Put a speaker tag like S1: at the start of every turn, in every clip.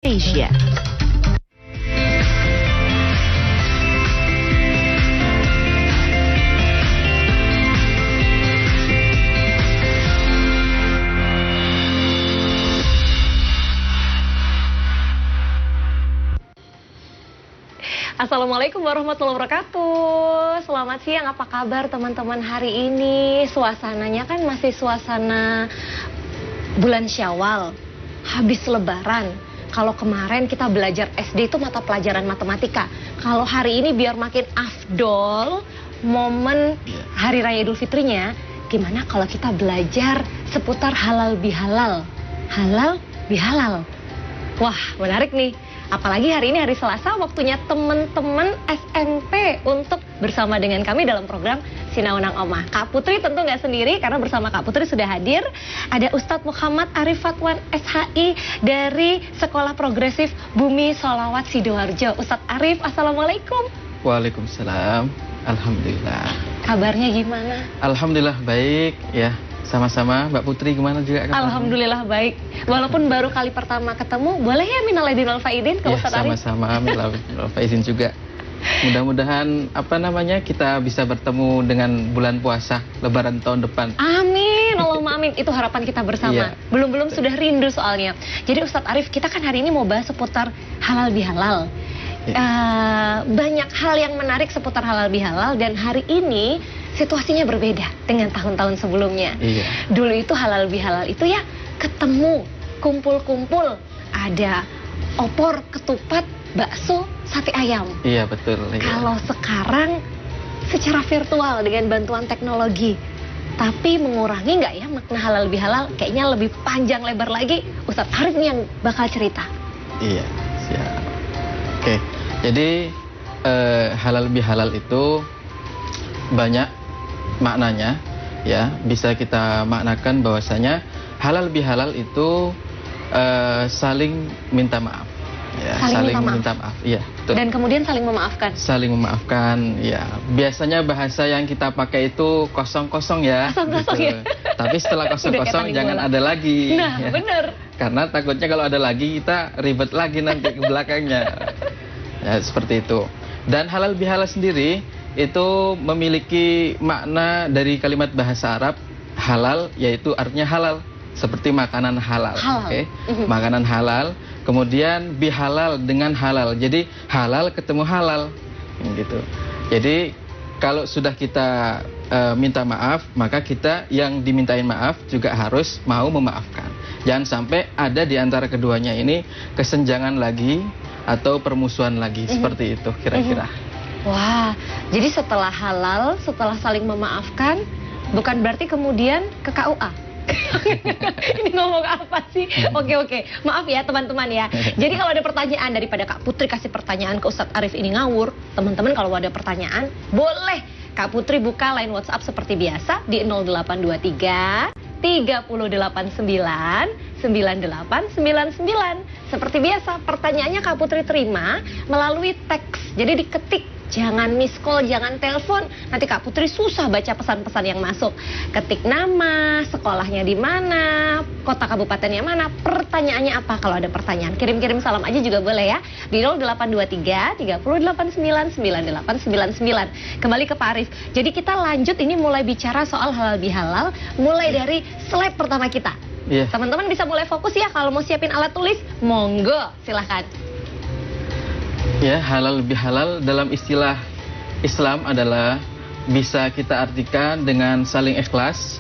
S1: Asia.
S2: Assalamualaikum warahmatullahi wabarakatuh. Selamat siang, apa kabar teman-teman hari ini? Suasananya kan masih suasana bulan Syawal, habis lebaran. Kalau kemarin kita belajar SD itu mata pelajaran matematika. Kalau hari ini biar makin afdol, momen Hari Raya Idul Fitrinya, gimana kalau kita belajar seputar halal bihalal? Halal bihalal. Wah, menarik nih. Apalagi hari ini hari Selasa, waktunya teman-teman SMP untuk bersama dengan kami dalam program Sinaunang Omah. Kak Putri tentu nggak sendiri, karena bersama Kak Putri sudah hadir. Ada Ustadz Muhammad Arif Fatwan SHI dari Sekolah Progresif Bumi Sholawat Sidoarjo. Ustadz Arif, Assalamualaikum.
S3: Waalaikumsalam. Alhamdulillah.
S2: Kabarnya gimana?
S3: Alhamdulillah baik ya. Sama-sama, Mbak Putri gimana juga?
S2: Alhamdulillah baik. Walaupun baru kali pertama ketemu, boleh ya minal aidin wal faidin ke Ustadz Arif?
S3: Sama-sama, minal aidin wal faidin juga. Mudah-mudahan kita bisa bertemu dengan bulan puasa Lebaran tahun depan.
S2: Amin, Allahumma amin. Itu harapan kita bersama. Belum sudah rindu soalnya. Jadi Ustadz Arif, kita kan hari ini mau bahas seputar halal bihalal. Banyak hal yang menarik seputar halal bihalal, dan hari ini situasinya berbeda dengan tahun-tahun sebelumnya. Dulu itu halal bihalal itu ya ketemu, kumpul-kumpul, ada opor, ketupat, bakso, sate ayam.
S3: Iya betul.
S2: Kalau sekarang secara virtual dengan bantuan teknologi, tapi mengurangi nggak ya makna halal bihalal? Kayaknya lebih panjang lebar lagi. Ustadz Arif nih yang bakal cerita.
S3: Iya, siap. Oke, jadi halal bihalal itu banyak maknanya, ya. Bisa kita maknakan bahwasanya halal bihalal itu saling minta maaf, ya. Saling minta maaf, iya. Betul.
S2: Dan kemudian saling memaafkan. Saling
S3: memaafkan, ya. Biasanya bahasa yang kita pakai itu kosong-kosong ya.
S2: Kosong-kosong
S3: gitu.
S2: ya.
S3: Tapi setelah kosong-kosong jangan ada lagi.
S2: Nah, ya. Benar.
S3: Karena takutnya kalau ada lagi kita ribet lagi nanti ke belakangnya. Ya, seperti itu. Dan halal bihalal sendiri itu memiliki makna dari kalimat bahasa Arab halal, yaitu artinya halal, seperti makanan halal. Oke? Makanan halal, kemudian bihalal dengan halal. Jadi halal ketemu halal gitu. Jadi kalau sudah kita minta maaf, maka kita yang dimintain maaf juga harus mau memaafkan. Jangan sampai ada di antara keduanya ini kesenjangan lagi atau permusuhan lagi, seperti itu kira-kira.
S2: Wah, jadi setelah halal, setelah saling memaafkan, bukan berarti kemudian ke KUA. Ini ngomong apa sih? Oke. Maaf ya teman-teman ya. Jadi kalau ada pertanyaan, daripada Kak Putri kasih pertanyaan ke Ustadz Arif ini ngawur, teman-teman kalau ada pertanyaan, boleh Kak Putri buka line WhatsApp seperti biasa di 0823 389 9899. Seperti biasa, pertanyaannya Kak Putri terima melalui teks. Jadi diketik, jangan miss call, jangan telepon. Nanti Kak Putri susah baca pesan-pesan yang masuk. Ketik nama, sekolahnya di mana, kota kabupatennya mana, pertanyaannya apa. Kalau ada pertanyaan, kirim-kirim salam aja juga boleh ya. Di 0823 389 9899. Kembali ke Pak Arif. Jadi kita lanjut ini mulai bicara soal halal bihalal, mulai dari slide pertama kita. Teman-teman bisa mulai fokus ya, kalau mau siapin alat tulis, monggo, silahkan.
S3: Ya, halal bihalal dalam istilah Islam adalah bisa kita artikan dengan saling ikhlas,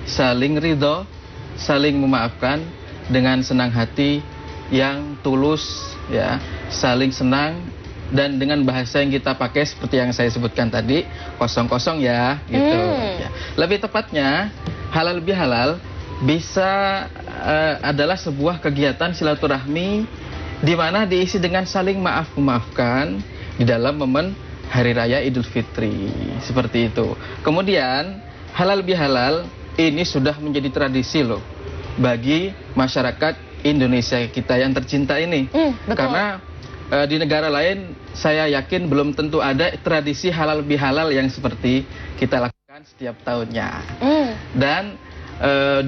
S3: saling ridho, saling memaafkan dengan senang hati yang tulus, ya, saling senang, dan dengan bahasa yang kita pakai seperti yang saya sebutkan tadi, kosong-kosong ya, gitu. Ya. Lebih tepatnya, halal bihalal bisa adalah sebuah kegiatan silaturahmi di mana diisi dengan saling maaf-memaafkan di dalam momen Hari Raya Idul Fitri, seperti itu. Kemudian halal bihalal ini sudah menjadi tradisi loh bagi masyarakat Indonesia kita yang tercinta ini.
S2: Betul.
S3: Karena di negara lain saya yakin belum tentu ada tradisi halal bihalal yang seperti kita lakukan setiap tahunnya. Dan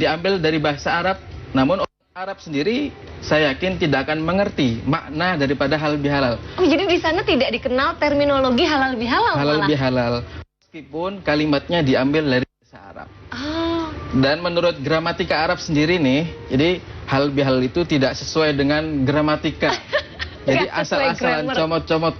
S3: diambil dari bahasa Arab, namun Arab sendiri saya yakin tidak akan mengerti makna daripada halal bihalal.
S2: Oh, jadi di sana tidak dikenal terminologi halal bihalal
S3: Halal
S2: malah.
S3: bihalal. Meskipun kalimatnya diambil dari bahasa Arab.
S2: Oh.
S3: Dan menurut gramatika Arab sendiri nih, jadi halal bihalal itu tidak sesuai dengan gramatika. Jadi
S2: Nggak sesuai
S3: asal-asalan
S2: grammar.
S3: comot-comot.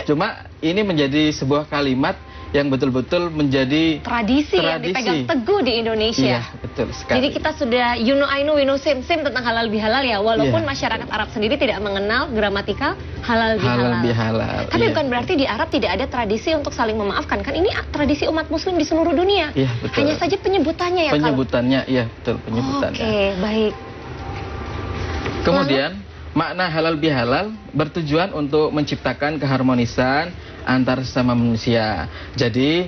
S3: Cuma ini menjadi sebuah kalimat yang betul-betul menjadi
S2: Tradisi yang
S3: Tradisi.
S2: dipegang teguh di Indonesia.
S3: Iya, betul sekali.
S2: Jadi kita sudah you know I know we know same tentang halal bihalal ya, walaupun
S3: Iya.
S2: masyarakat Arab sendiri tidak mengenal gramatikal halal bihalal.
S3: halal bihalal.
S2: Tapi
S3: iya.
S2: bukan berarti di Arab tidak ada tradisi untuk saling memaafkan, kan ini tradisi umat muslim di seluruh dunia.
S3: Iya, betul.
S2: Hanya saja penyebutannya ya
S3: Penyebutannya, iya betul
S2: kalau.
S3: penyebutannya.
S2: Oke, baik.
S3: Kemudian makna halal bihalal bertujuan untuk menciptakan keharmonisan antar sesama manusia. Jadi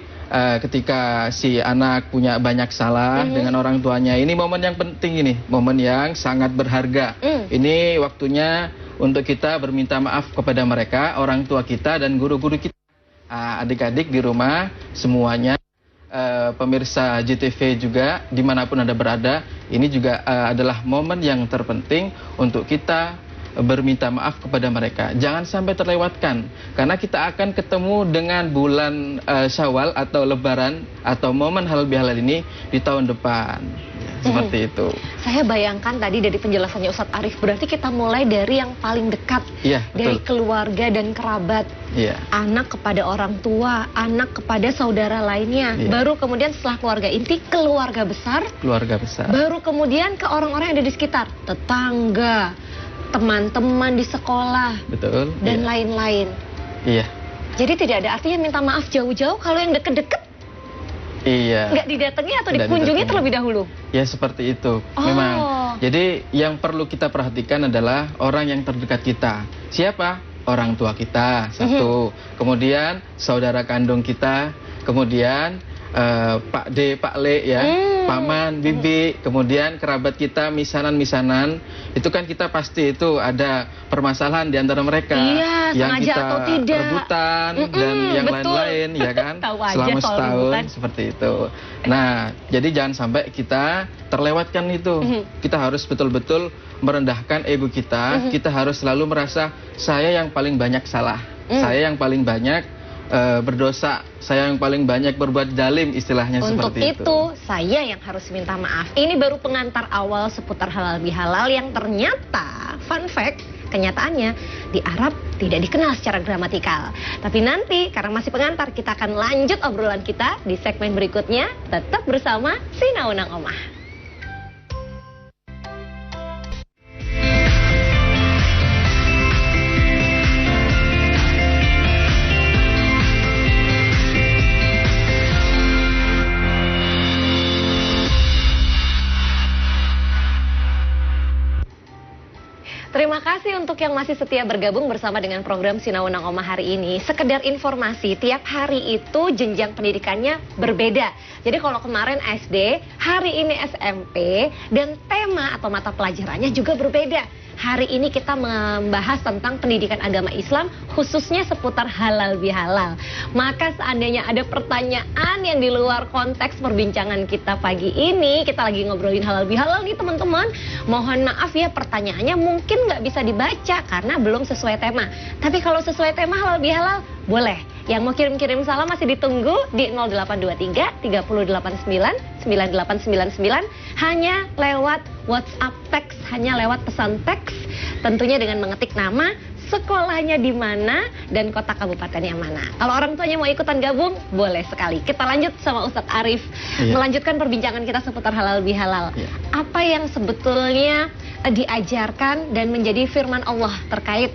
S3: ketika si anak punya banyak salah dengan orang tuanya, ini momen yang penting, ini momen yang sangat berharga. Ini waktunya untuk kita berminta maaf kepada mereka, orang tua kita dan guru-guru kita. Adik-adik di rumah semuanya, pemirsa JTV juga dimanapun Anda berada, ini juga adalah momen yang terpenting untuk kita berminta maaf kepada mereka. Jangan sampai terlewatkan, karena kita akan ketemu dengan bulan Syawal atau Lebaran atau momen halal bihalal ini di tahun depan. Seperti itu.
S2: Saya bayangkan tadi dari penjelasannya Ustadz Arif, berarti kita mulai dari yang paling dekat,
S3: Iya,
S2: dari
S3: betul.
S2: keluarga dan kerabat.
S3: Iya.
S2: Anak kepada orang tua, anak kepada saudara lainnya,
S3: Iya.
S2: baru kemudian setelah keluarga inti, keluarga besar,
S3: Keluarga besar.
S2: baru kemudian ke orang-orang yang ada di sekitar, tetangga, teman-teman di sekolah,
S3: Betul.
S2: dan
S3: iya.
S2: lain-lain.
S3: Iya.
S2: Jadi tidak ada artinya minta maaf jauh-jauh kalau yang deket-deket
S3: Iya.
S2: nggak didatangi atau
S3: Nggak
S2: dikunjungi
S3: didatangi.
S2: terlebih dahulu.
S3: Ya seperti itu.
S2: Oh.
S3: Memang. Jadi yang perlu kita perhatikan adalah orang yang terdekat kita. Siapa? Orang tua kita, satu. Kemudian saudara kandung kita. Kemudian Pak D, Pak Le ya, paman, bibi, kemudian kerabat kita, misanan-misanan, itu kan kita pasti itu ada permasalahan di antara mereka,
S2: Iya,
S3: yang
S2: sengaja
S3: kita
S2: atau tidak.
S3: rebutan dan yang
S2: betul.
S3: lain-lain, ya kan?
S2: Tahu aja
S3: Selama
S2: soal
S3: setahun
S2: rebutan.
S3: seperti itu. Nah, jadi jangan sampai kita terlewatkan itu. Kita harus betul-betul merendahkan ego kita. Kita harus selalu merasa saya yang paling banyak salah, saya yang paling banyak berdosa, saya yang paling banyak berbuat zalim, istilahnya
S2: Untuk
S3: seperti
S2: itu, saya yang harus minta maaf. Ini baru pengantar awal seputar halal bihalal yang ternyata, fun fact, kenyataannya di Arab tidak dikenal secara gramatikal. Tapi nanti, karena masih pengantar, kita akan lanjut obrolan kita di segmen berikutnya. Tetap bersama Sinaunang Omah. Terima kasih untuk yang masih setia bergabung bersama dengan program Sinaunang Omah hari ini. Sekedar informasi, tiap hari itu jenjang pendidikannya berbeda. Jadi kalau kemarin SD, hari ini SMP, dan tema atau mata pelajarannya juga berbeda. Hari ini kita membahas tentang pendidikan agama Islam, khususnya seputar halal bihalal. Maka seandainya ada pertanyaan yang di luar konteks perbincangan kita pagi ini, kita lagi ngobrolin halal bihalal nih teman-teman, mohon maaf ya, pertanyaannya mungkin nggak bisa dibaca karena belum sesuai tema. Tapi kalau sesuai tema halal bihalal, boleh. Yang mau kirim-kirim salam masih ditunggu di 0823 3089 9899, hanya lewat WhatsApp teks, hanya lewat pesan teks, tentunya dengan mengetik nama, sekolahnya di mana, dan kota kabupaten yang mana. Kalau orang tuanya mau ikutan gabung, boleh sekali. Kita lanjut sama Ustadz Arif, melanjutkan perbincangan kita seputar halal bihalal. Apa yang sebetulnya diajarkan dan menjadi firman Allah terkait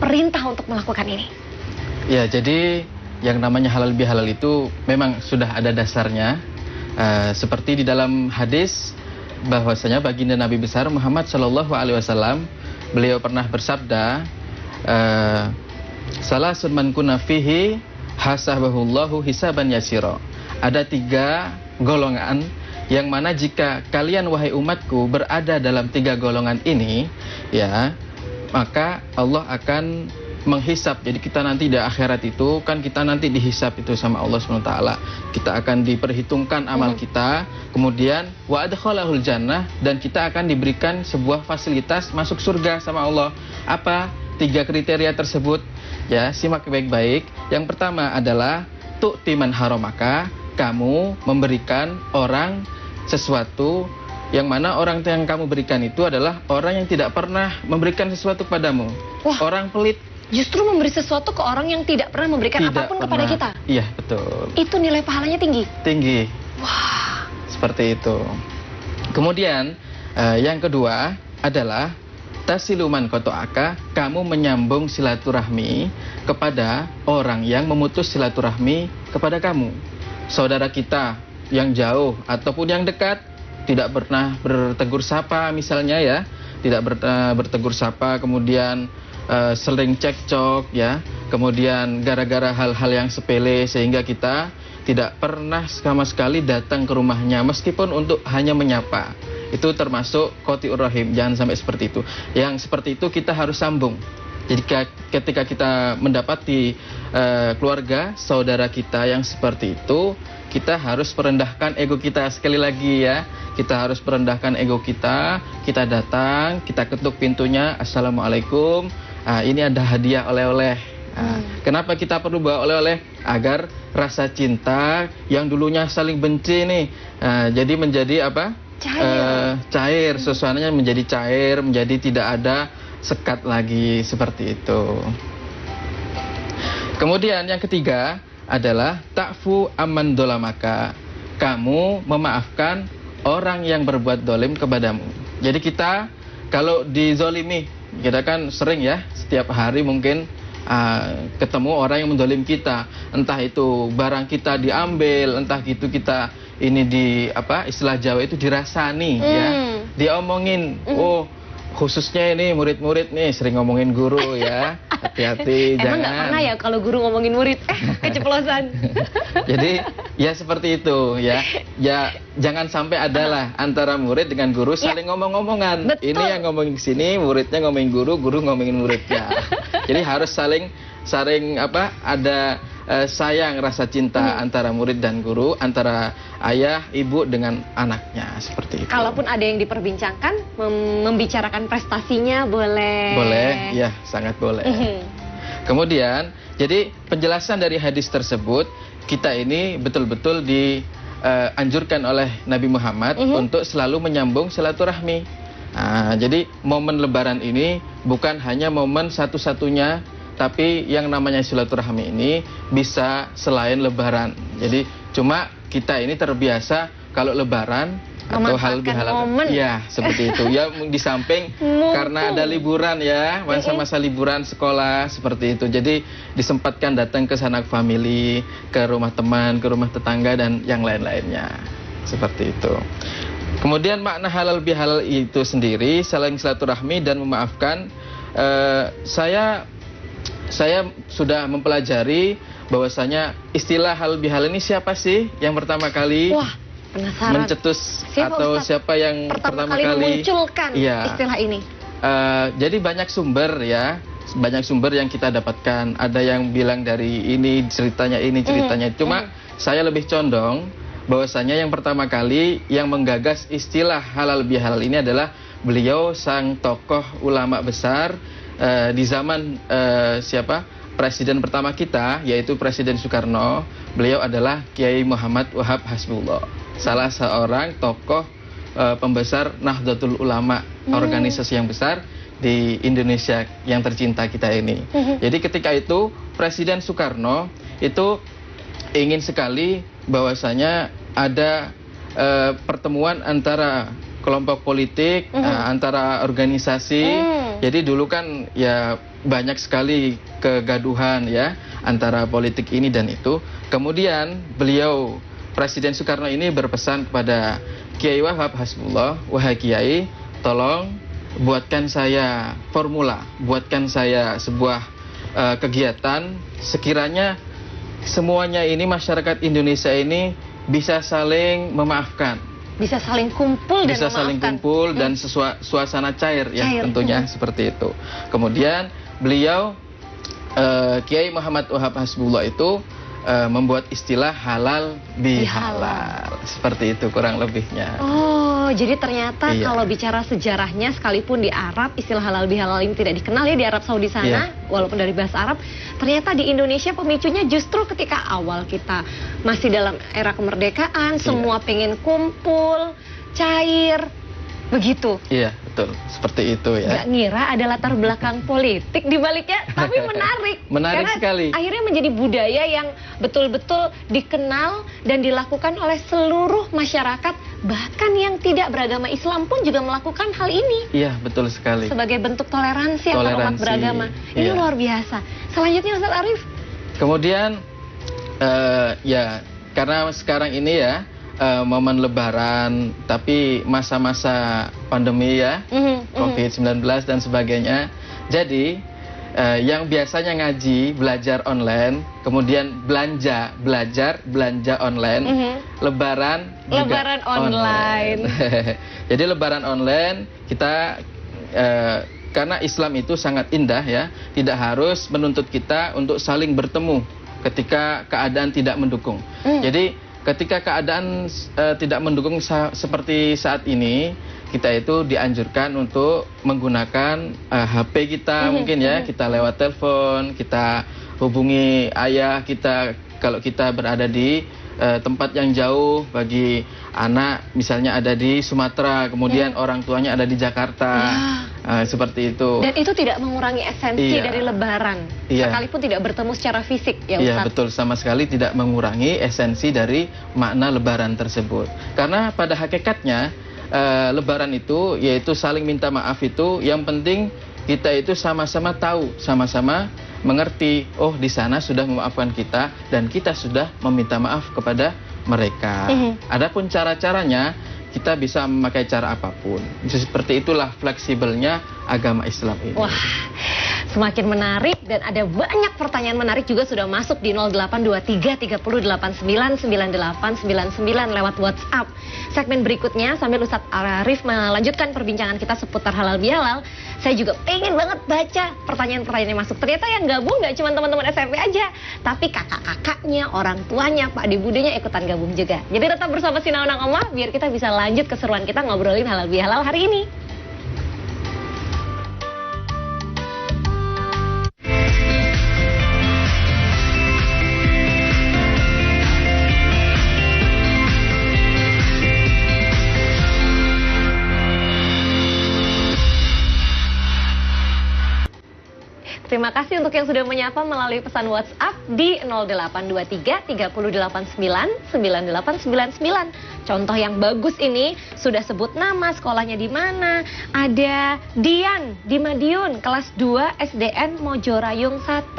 S2: perintah untuk melakukan ini?
S3: Ya, jadi yang namanya halal bihalal itu memang sudah ada dasarnya. Seperti di dalam hadis bahwasanya baginda Nabi besar Muhammad SAW, beliau pernah bersabda, salasun man kunna fihi hasabahullahu hisaban yasira. Ada 3 golongan yang mana jika kalian wahai umatku berada dalam 3 golongan ini, ya, maka Allah akan menghisap. Jadi kita nanti di akhirat itu kan kita nanti dihisap itu sama Allah SWT. Kita akan diperhitungkan amal kita, kemudian wa adkhalahul jannah, dan kita akan diberikan sebuah fasilitas masuk surga sama Allah. Apa 3 kriteria tersebut? Ya, simak baik-baik. Yang pertama adalah tu'ti man haramaka, kamu memberikan orang sesuatu yang mana orang yang kamu berikan itu adalah orang yang tidak pernah memberikan sesuatu kepadamu.
S2: Wah.
S3: Orang pelit.
S2: Justru memberi sesuatu ke orang yang tidak pernah memberikan apapun kepada kita.
S3: Iya, betul.
S2: Itu nilai pahalanya tinggi.
S3: Tinggi.
S2: Wah.
S3: Seperti itu. Kemudian yang kedua adalah tasiluman kotoaka, kamu menyambung silaturahmi kepada orang yang memutus silaturahmi kepada kamu. Saudara kita yang jauh ataupun yang dekat, tidak pernah bertegur sapa misalnya ya, tidak bertegur sapa, kemudian sering cekcok ya, kemudian gara-gara hal-hal yang sepele sehingga kita tidak pernah sama sekali datang ke rumahnya meskipun untuk hanya menyapa. Itu termasuk qati'ur rahim, jangan sampai seperti itu. Yang seperti itu kita harus sambung. Jadi ketika kita mendapati keluarga saudara kita yang seperti itu, kita harus merendahkan ego kita. Sekali lagi ya, kita harus merendahkan ego kita. Kita datang, kita ketuk pintunya, assalamualaikum, ini ada hadiah oleh-oleh. Kenapa kita perlu bawa oleh-oleh? Agar rasa cinta yang dulunya saling benci nih, jadi menjadi apa? Cair, suasananya menjadi cair, menjadi tidak ada sekat lagi, seperti itu. Kemudian yang ketiga adalah ta'fu amman dolamaka, kamu memaafkan orang yang berbuat dolim kepadamu. Jadi kita kalau dizolimi, kita kan sering ya, setiap hari mungkin ketemu orang yang mendolim kita, entah itu barang kita diambil, entah gitu kita ini di apa istilah Jawa itu dirasani ya, diomongin. Oh, khususnya ini murid-murid nih sering ngomongin guru ya, hati-hati.
S2: Emang nggak pernah ya kalau guru ngomongin murid keceplosan.
S3: Jadi ya seperti itu ya, ya jangan sampai adalah antara murid dengan guru saling ngomong-ngomongan. Ini yang ngomongin ke sini, muridnya ngomongin guru, guru ngomongin muridnya. Jadi harus saling apa, ada sayang, rasa cinta antara murid dan guru, antara ayah, ibu dengan anaknya, seperti itu.
S2: Kalaupun ada yang diperbincangkan, membicarakan prestasinya boleh.
S3: Boleh, ya sangat boleh. Kemudian, jadi penjelasan dari hadis tersebut, kita ini betul-betul dianjurkan oleh Nabi Muhammad untuk selalu menyambung silaturahmi. Jadi momen Lebaran ini bukan hanya momen satu-satunya, tapi yang namanya silaturahmi ini bisa selain Lebaran. Jadi cuma kita ini terbiasa kalau Lebaran atau hal ya seperti itu ya, di samping karena ada liburan ya, masa-masa liburan sekolah seperti itu, jadi disempatkan datang ke sanak family, ke rumah teman, ke rumah tetangga dan yang lain-lainnya, seperti itu. Kemudian makna halal bihalal itu sendiri, saling silaturahmi dan memaafkan. Saya sudah mempelajari bahwasanya istilah halal bihalal ini siapa sih yang pertama kali mencetus atau siapa yang pertama kali
S2: memunculkan istilah ini?
S3: Jadi banyak sumber ya, banyak sumber yang kita dapatkan. Ada yang bilang dari ini ceritanya, Cuma saya lebih condong bahwasanya yang pertama kali yang menggagas istilah halal bihalal ini adalah beliau, sang tokoh ulama besar di zaman presiden pertama kita, yaitu Presiden Soekarno. Beliau adalah Kiai Muhammad Wahab Hasbullah, salah seorang tokoh pembesar Nahdlatul Ulama, organisasi yang besar di Indonesia yang tercinta kita ini. Jadi ketika itu Presiden Soekarno itu ingin sekali bahwasanya ada pertemuan antara kelompok politik, antara organisasi. Jadi dulu kan ya banyak sekali kegaduhan ya antara politik ini dan itu. Kemudian beliau, Presiden Soekarno ini berpesan kepada Kiai Wahab Hasbullah, wahai Kiai, tolong buatkan saya formula, buatkan saya sebuah kegiatan sekiranya semuanya ini, masyarakat Indonesia ini bisa saling memaafkan, bisa saling kumpul dan saling kumpul dan suasana cair ya, tentunya seperti itu. Kemudian beliau Kiai Muhammad Wahab Hasbullah itu membuat istilah halal bihalal. Seperti itu kurang lebihnya.
S2: Oh, jadi ternyata
S3: Iya.
S2: kalau bicara sejarahnya, sekalipun di Arab istilah halal bihalal ini tidak dikenal ya di Arab Saudi sana, walaupun dari bahasa Arab, ternyata di Indonesia pemicunya justru ketika awal kita masih dalam era kemerdekaan, semua pengen kumpul, cair, begitu.
S3: Iya, betul. Seperti itu ya.
S2: Nggak ngira ada latar belakang politik di baliknya, tapi menarik.
S3: Menarik
S2: Karena
S3: sekali.
S2: akhirnya menjadi budaya yang betul-betul dikenal dan dilakukan oleh seluruh masyarakat, bahkan yang tidak beragama Islam pun juga melakukan hal ini
S3: Iya, betul sekali.
S2: sebagai bentuk toleransi antar umat
S3: Toleransi,
S2: beragama. Ini
S3: iya.
S2: luar biasa. Selanjutnya Ustaz Arief.
S3: Kemudian ya karena sekarang ini ya momen Lebaran, tapi masa-masa pandemi ya, COVID-19 dan sebagainya. Jadi yang biasanya ngaji, belajar online, kemudian belanja online, Lebaran juga
S2: Lebaran online.
S3: Jadi Lebaran online kita karena Islam itu sangat indah ya, tidak harus menuntut kita untuk saling bertemu ketika keadaan tidak mendukung. Jadi ketika keadaan tidak mendukung seperti saat ini, kita itu dianjurkan untuk menggunakan HP kita mungkin ya, kita lewat telepon, kita hubungi ayah kita kalau kita berada di tempat yang jauh. Bagi anak misalnya ada di Sumatera, kemudian orang tuanya ada di Jakarta, seperti itu.
S2: Dan itu tidak mengurangi esensi
S3: Iya.
S2: dari Lebaran,
S3: Iya.
S2: sekalipun tidak bertemu secara fisik ya
S3: Iya,
S2: Ustaz.
S3: betul, sama sekali tidak mengurangi esensi dari makna Lebaran tersebut. Karena pada hakikatnya Lebaran itu yaitu saling minta maaf itu, yang penting kita itu sama-sama tahu, sama-sama mengerti, oh di sana sudah memaafkan kita dan kita sudah meminta maaf kepada mereka. Adapun cara-caranya kita bisa memakai cara apapun. Seperti itulah fleksibelnya agama Islam ini.
S2: Wah, semakin menarik dan ada banyak pertanyaan menarik juga sudah masuk di 0823 3089 9899 lewat WhatsApp. Segmen berikutnya sambil Ustaz Arief melanjutkan perbincangan kita seputar halal bihalal, saya juga pengen banget baca pertanyaan-pertanyaan yang masuk. Ternyata yang gabung nggak cuma teman-teman SMP aja, tapi kakak-kakaknya, orang tuanya, pak de budenya ikutan gabung juga. Jadi tetap bersama Sinaunang Omah biar kita bisa lanjut keseruan kita ngobrolin halal bihalal hari ini. Terima kasih untuk yang sudah menyapa melalui pesan WhatsApp di 0823 3089 9899. Contoh yang bagus ini sudah sebut nama, sekolahnya di mana. Ada Dian di Madiun, kelas 2 SDN Mojorayung 1.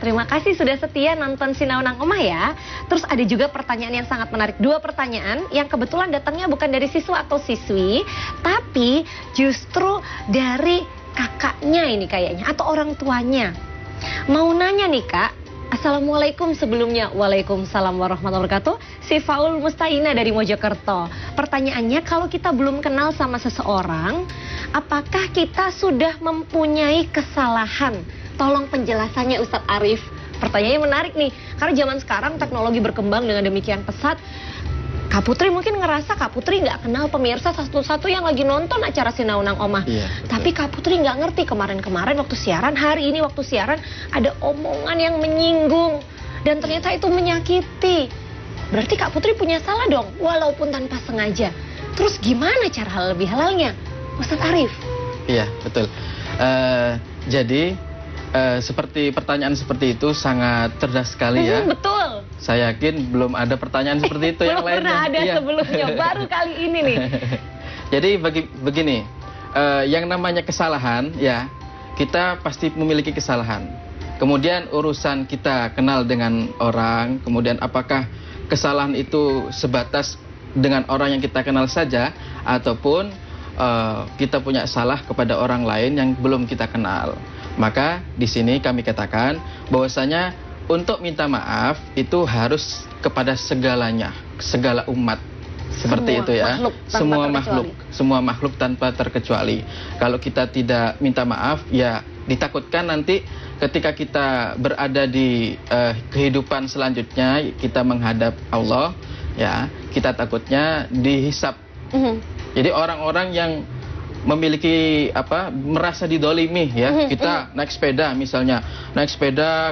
S2: Terima kasih sudah setia nonton Sinaunang Omah ya. Terus ada juga pertanyaan yang sangat menarik. 2 pertanyaan yang kebetulan datangnya bukan dari siswa atau siswi, tapi justru dari kakaknya ini kayaknya, atau orang tuanya. Mau nanya nih Kak, Assalamualaikum sebelumnya. Waalaikumsalam warahmatullahi wabarakatuh. Si Faul Mustaina dari Mojokerto. Pertanyaannya, kalau kita belum kenal sama seseorang, apakah kita sudah mempunyai kesalahan? Tolong penjelasannya Ustadz Arief. Pertanyaannya menarik nih, karena zaman sekarang teknologi berkembang dengan demikian pesat. Kak Putri mungkin ngerasa Kak Putri nggak kenal pemirsa satu-satu yang lagi nonton acara Sinaunang Omah.
S3: Iya,
S2: Tapi Kak Putri nggak ngerti kemarin-kemarin waktu siaran, hari ini waktu siaran ada omongan yang menyinggung dan ternyata itu menyakiti. Berarti Kak Putri punya salah dong, walaupun tanpa sengaja. Terus gimana cara halal bihalalnya, Ustadz Arief?
S3: Iya, betul. Jadi seperti pertanyaan seperti itu sangat cerdas sekali ya.
S2: Betul.
S3: Saya yakin belum ada pertanyaan seperti itu yang
S2: Belum
S3: lainnya.
S2: pernah ada
S3: Iya.
S2: sebelumnya, baru kali ini nih.
S3: Jadi begini, yang namanya kesalahan ya, kita pasti memiliki kesalahan. Kemudian urusan kita kenal dengan orang, kemudian apakah kesalahan itu sebatas dengan orang yang kita kenal saja, ataupun kita punya salah kepada orang lain yang belum kita kenal. Maka di sini kami katakan bahwasanya untuk minta maaf itu harus kepada segalanya, segala umat. Seperti
S2: Semua
S3: itu ya.
S2: makhluk tanpa
S3: Semua
S2: terkecuali.
S3: semua makhluk tanpa terkecuali. Kalau kita tidak minta maaf, ya ditakutkan nanti ketika kita berada di kehidupan selanjutnya, kita menghadap Allah, ya, kita takutnya dihisap. Jadi orang-orang yang memiliki merasa didolimi, ya, kita naik sepeda misalnya,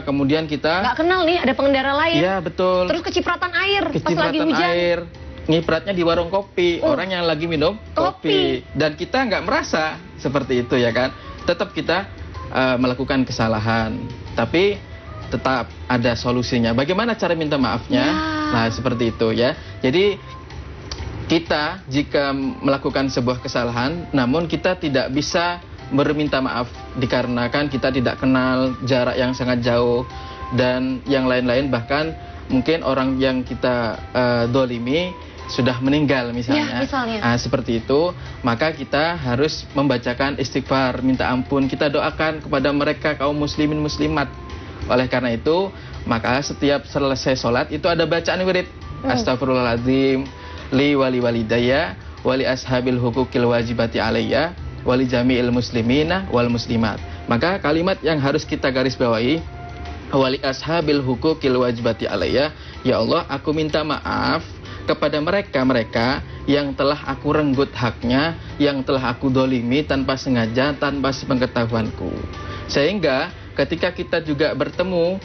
S3: kemudian kita
S2: nggak kenal nih ada pengendara lain,
S3: ya betul,
S2: terus kecipratan air pas lagi hujan,
S3: air, ngipratnya di warung kopi, orang yang lagi minum kopi, dan kita nggak merasa seperti itu, ya kan, tetap kita melakukan kesalahan, tapi tetap ada solusinya. Bagaimana cara minta maafnya? Nah, seperti itu, ya. Jadi kita jika melakukan sebuah kesalahan, namun kita tidak bisa berminta maaf dikarenakan kita tidak kenal, jarak yang sangat jauh, dan yang lain-lain, bahkan mungkin orang yang kita dolimi sudah meninggal misalnya. Nah, seperti itu, maka kita harus membacakan istighfar, minta ampun, kita doakan kepada mereka kaum muslimin muslimat. Oleh karena itu, maka setiap selesai sholat itu ada bacaan wirid. Astagfirullahaladzim, li wali walidayya wali ashabil hukukil wajibati alayya wali jami'il muslimina wal muslimat. Maka kalimat yang harus kita garis bawahi, wali ashabil hukukil wajibati alayya, ya Allah, aku minta maaf kepada mereka yang telah aku renggut haknya, yang telah aku dolimi tanpa sengaja, tanpa sepengetahuanku. Sehingga ketika kita juga bertemu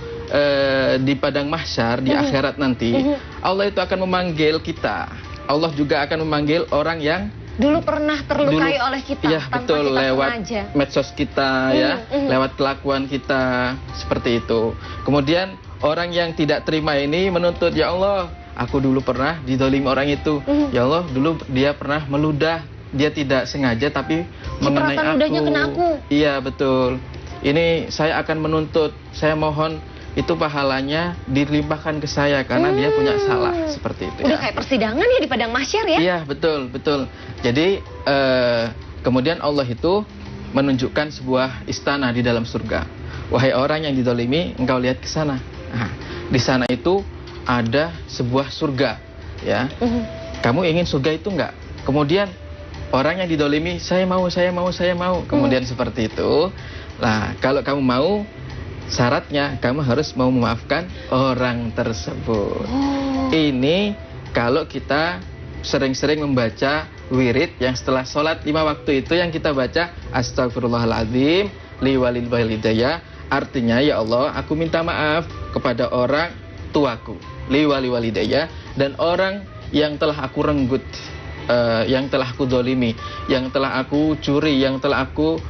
S3: di padang mahsyar, di akhirat nanti, Allah itu akan memanggil kita. Allah juga akan memanggil orang yang
S2: dulu pernah terlukai oleh kita,
S3: ya,
S2: tanpa
S3: betul,
S2: kita
S3: lewat
S2: sengaja.
S3: Medsos kita, ya, lewat kelakuan kita, seperti itu. Kemudian orang yang tidak terima ini menuntut, ya Allah, aku dulu pernah didolimi orang itu. Ya Allah, dulu dia pernah meludah, dia tidak sengaja tapi mengenai aku.
S2: Ludahnya kena aku.
S3: Iya, betul. Ini saya akan menuntut, saya mohon itu pahalanya dilimpahkan ke saya karena dia punya salah, seperti itu.
S2: Udah kayak persidangan ya di padang mahsyar, ya?
S3: Iya, betul, betul. Jadi kemudian Allah itu menunjukkan sebuah istana di dalam surga. Wahai orang yang didolimi, engkau lihat ke sana. Nah, di sana itu ada sebuah surga, ya. Kamu ingin surga itu enggak? Kemudian orang yang didolimi, saya mau. Kemudian seperti itu. Nah, kalau kamu mau, syaratnya kamu harus mau memaafkan orang tersebut. Ini kalau kita sering-sering membaca wirid yang setelah sholat 5 waktu itu, yang kita baca astagfirullahaladzim li walil walidayya, artinya, ya Allah, aku minta maaf kepada orang tuaku, li walil walidayya, dan orang yang telah aku renggut, yang telah aku dolimi, yang telah aku curi, yang telah aku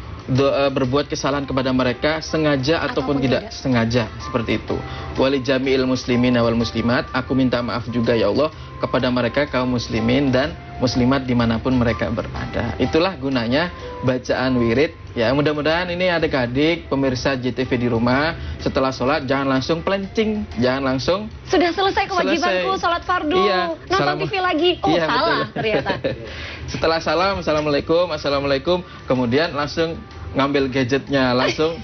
S3: berbuat kesalahan kepada mereka, sengaja ataupun tidak sengaja, seperti itu. Wali jami'il muslimin wal muslimat, aku minta maaf juga, ya Allah, kepada mereka kaum muslimin dan muslimat dimanapun mereka berada. Itulah gunanya bacaan wirid, ya. Mudah-mudahan ini adik-adik pemirsa JTV di rumah, setelah sholat jangan langsung pelencing, jangan langsung
S2: sudah selesai kewajibanku, sholat fardu,
S3: iya,
S2: nonton TV lagi.
S3: Iya,
S2: salah
S3: betul.
S2: Ternyata.
S3: Setelah salam, assalamualaikum, kemudian langsung ngambil gadgetnya, langsung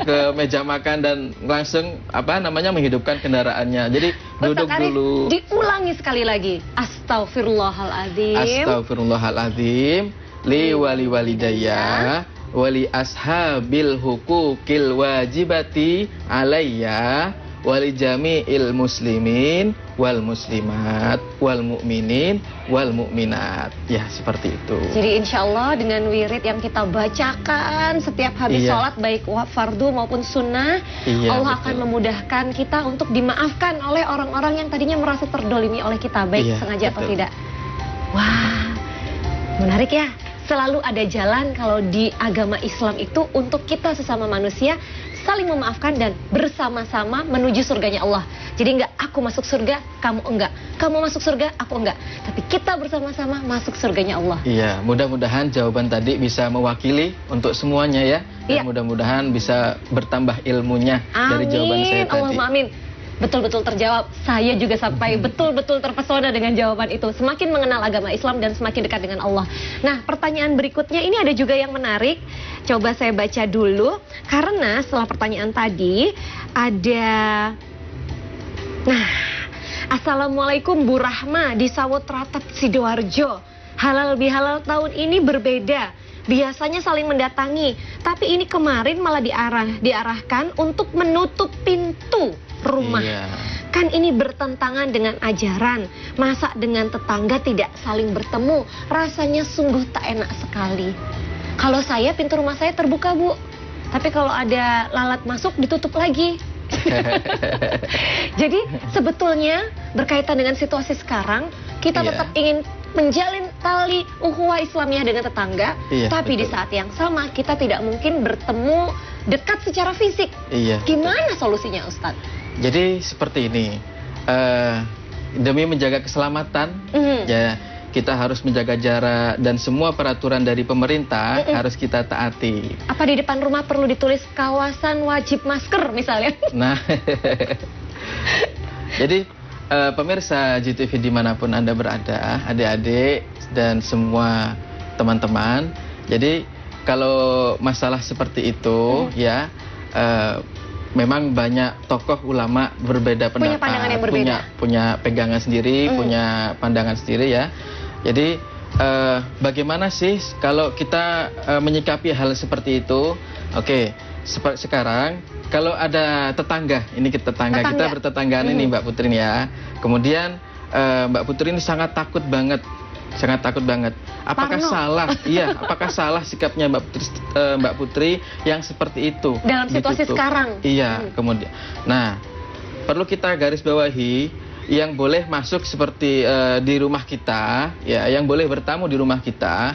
S3: ke meja makan dan langsung menghidupkan kendaraannya. Jadi duduk dulu.
S2: Diulangi sekali lagi. Astagfirullahaladzim.
S3: Li wali walidayya wali ashabil hukukil wajibati alayya wali jami'il muslimin wal muslimat wal mu'minin wal mu'minat. Ya, seperti itu.
S2: Jadi insya Allah dengan wirid yang kita bacakan setiap habis sholat, baik fardu maupun sunnah, Allah akan memudahkan kita untuk dimaafkan oleh orang-orang yang tadinya merasa terdolimi oleh kita, baik sengaja atau tidak. Wah, menarik ya. Selalu ada jalan kalau di agama Islam itu untuk kita sesama manusia saling memaafkan dan bersama-sama menuju surganya Allah. Jadi enggak aku masuk surga, kamu enggak. Kamu masuk surga, aku enggak. Tapi kita bersama-sama masuk surganya Allah.
S3: Iya, mudah-mudahan jawaban tadi bisa mewakili untuk semuanya, ya. Dan mudah-mudahan bisa bertambah ilmunya dari jawaban saya tadi.
S2: Allahumma amin. Betul-betul terjawab. Saya juga sampai betul-betul terpesona dengan jawaban itu. Semakin mengenal agama Islam dan semakin dekat dengan Allah. Nah, pertanyaan berikutnya ini ada juga yang menarik. Coba saya baca dulu. Karena setelah pertanyaan tadi ada... Nah, Assalamualaikum Bu Rahma di Sawot Ratat Sidoarjo. Halal bihalal tahun ini berbeda. biasanya saling mendatangi, tapi ini kemarin malah diarahkan untuk menutup pintu rumah.
S3: Iya.
S2: Kan ini bertentangan dengan ajaran. Masa dengan tetangga tidak saling bertemu, rasanya sungguh tak enak sekali. Kalau saya, pintu rumah saya terbuka, Bu. Tapi kalau ada lalat masuk, ditutup lagi. Jadi sebetulnya berkaitan dengan situasi sekarang, kita
S3: Iya.
S2: tetap ingin menjalin tali ukhuwah Islamiyah dengan tetangga,
S3: Iya,
S2: tapi di
S3: betul.
S2: saat yang sama kita tidak mungkin bertemu dekat secara fisik.
S3: Iya.
S2: Gimana solusinya, Ustadz?
S3: Jadi seperti ini, demi menjaga keselamatan, ya kita harus menjaga jarak dan semua peraturan dari pemerintah harus kita taati.
S2: Apa di depan rumah perlu ditulis kawasan wajib masker misalnya?
S3: Nah, jadi pemirsa GTV dimanapun Anda berada, adik-adik dan semua teman-teman. Jadi kalau masalah seperti itu, ya memang banyak tokoh ulama berbeda pendapat,
S2: Punya pandangan yang berbeda.
S3: punya pegangan sendiri, punya pandangan sendiri ya. Jadi bagaimana sih kalau kita menyikapi hal seperti itu? Oke, sekarang kalau ada tetangga, ini kita bertetanggaan ini Mbak Putri ya. Kemudian Mbak Putri ini sangat takut banget. Apakah
S2: Parno.
S3: salah? Iya, apakah salah sikapnya Mbak Putri yang seperti itu
S2: Dalam situasi
S3: ditutup?
S2: sekarang.
S3: Iya, kemudian. Nah, perlu kita garis bawahi yang boleh masuk seperti di rumah kita, ya, yang boleh bertamu di rumah kita.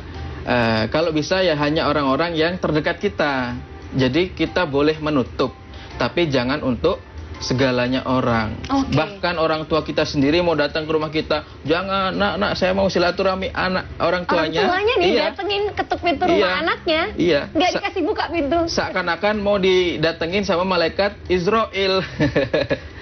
S3: Kalau bisa ya hanya orang-orang yang terdekat kita. Jadi kita boleh menutup, tapi jangan untuk segalanya orang.
S2: Oke.
S3: Bahkan orang tua kita sendiri mau datang ke rumah kita, jangan, nak, saya mau silaturahmi anak orang tuanya.
S2: Orang tuanya nih
S3: Iya.
S2: datengin ketuk pintu rumah
S3: Iya.
S2: anaknya,
S3: Iya.
S2: nggak dikasih buka pintu.
S3: Seakan-akan mau didatengin sama malaikat Israel.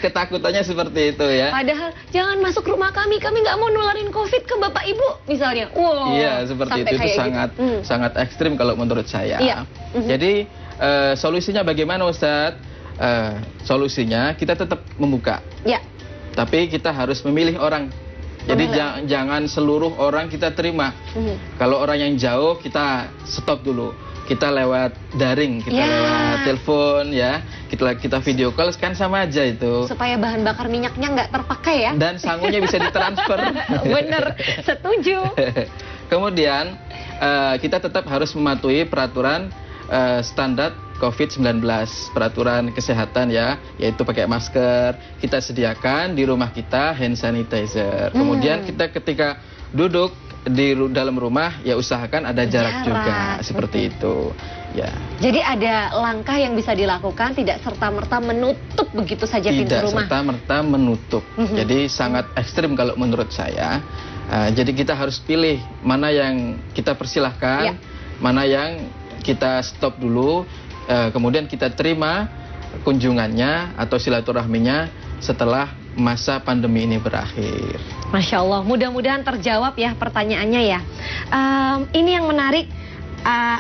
S3: Ketakutannya seperti itu ya.
S2: Padahal jangan masuk rumah kami nggak mau nularin COVID ke bapak ibu misalnya. Wow.
S3: Iya, seperti
S2: sampai
S3: itu
S2: kayak
S3: sangat
S2: gitu.
S3: sangat ekstrim kalau menurut saya.
S2: Iya.
S3: Jadi solusinya bagaimana, Ustadz? Solusinya kita tetap membuka,
S2: Ya.
S3: tapi kita harus memilih orang. Jadi jangan seluruh orang kita terima. Kalau orang yang jauh kita stop dulu. Kita lewat daring, kita
S2: Ya.
S3: lewat telepon ya. Kita video call kan sama aja itu.
S2: Supaya bahan bakar minyaknya nggak terpakai ya.
S3: Dan sangunya bisa ditransfer.
S2: Bener, setuju.
S3: Kemudian kita tetap harus mematuhi peraturan standar COVID-19, peraturan kesehatan ya, yaitu pakai masker. Kita sediakan di rumah kita hand sanitizer. Kemudian kita ketika duduk di dalam rumah ya usahakan ada jarak juga, seperti itu. Ya.
S2: Jadi ada langkah yang bisa dilakukan, tidak serta-merta menutup begitu saja pintu
S3: Tidak
S2: rumah.
S3: serta-merta menutup. Jadi sangat ekstrim kalau menurut saya. Jadi kita harus pilih mana yang kita persilahkan,
S2: Ya.
S3: mana yang kita stop dulu, kemudian kita terima kunjungannya atau silaturahminya setelah masa pandemi ini berakhir.
S2: Masya Allah, mudah-mudahan terjawab ya pertanyaannya ya. Ini yang menarik,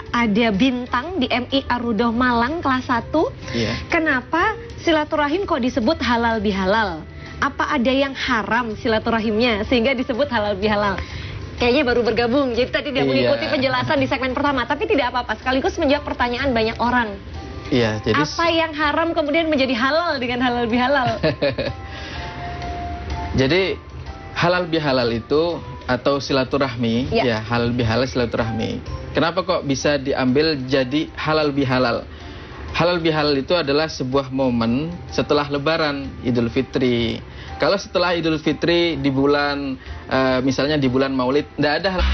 S2: ada bintang di MI Arudoh Malang kelas 1.
S3: Iya.
S2: Kenapa silaturahim kok disebut halal bihalal? Apa ada yang haram silaturahimnya sehingga disebut halal bihalal? Kayaknya baru bergabung, jadi tadi dia mengikuti penjelasan di segmen pertama. Tapi tidak apa-apa, sekaligus menjawab pertanyaan banyak orang.
S3: Iya, jadi
S2: Apa yang haram kemudian menjadi halal dengan halal bihalal?
S3: Jadi halal bihalal itu atau silaturahmi,
S2: Ya.
S3: ya halal bihalal silaturahmi. Kenapa kok bisa diambil jadi halal bihalal? Halal bihalal itu adalah sebuah momen setelah Lebaran Idul Fitri. Kalau setelah Idul Fitri di bulan, misalnya di bulan Maulid, tidak ada halal.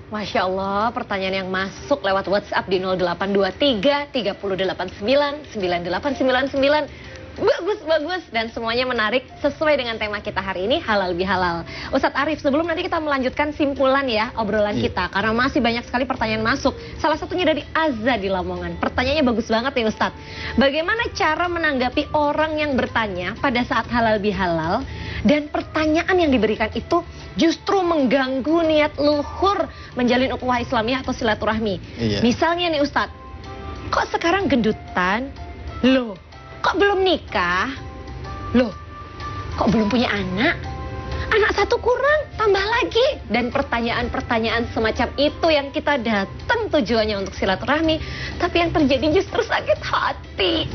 S2: Masya Allah, pertanyaan yang masuk lewat WhatsApp di 0823 389 9899. Bagus, dan semuanya menarik sesuai dengan tema kita hari ini, halal bihalal. Ustadz Arief, sebelum nanti kita melanjutkan simpulan ya obrolan kita, karena masih banyak sekali pertanyaan masuk. Salah satunya dari Azza di Lamongan. Pertanyaannya bagus banget nih Ustadz. Bagaimana cara menanggapi orang yang bertanya pada saat halal bihalal dan pertanyaan yang diberikan itu justru mengganggu niat luhur menjalin ukhuwah Islamiyah atau silaturahmi?
S3: Iya.
S2: Misalnya nih Ustadz, kok sekarang gendutan? Loh, kok belum nikah? Loh, kok belum punya anak? anak satu kurang, tambah lagi. Dan pertanyaan-pertanyaan semacam itu yang kita datang tujuannya untuk silaturahmi, tapi yang terjadi justru sakit hati.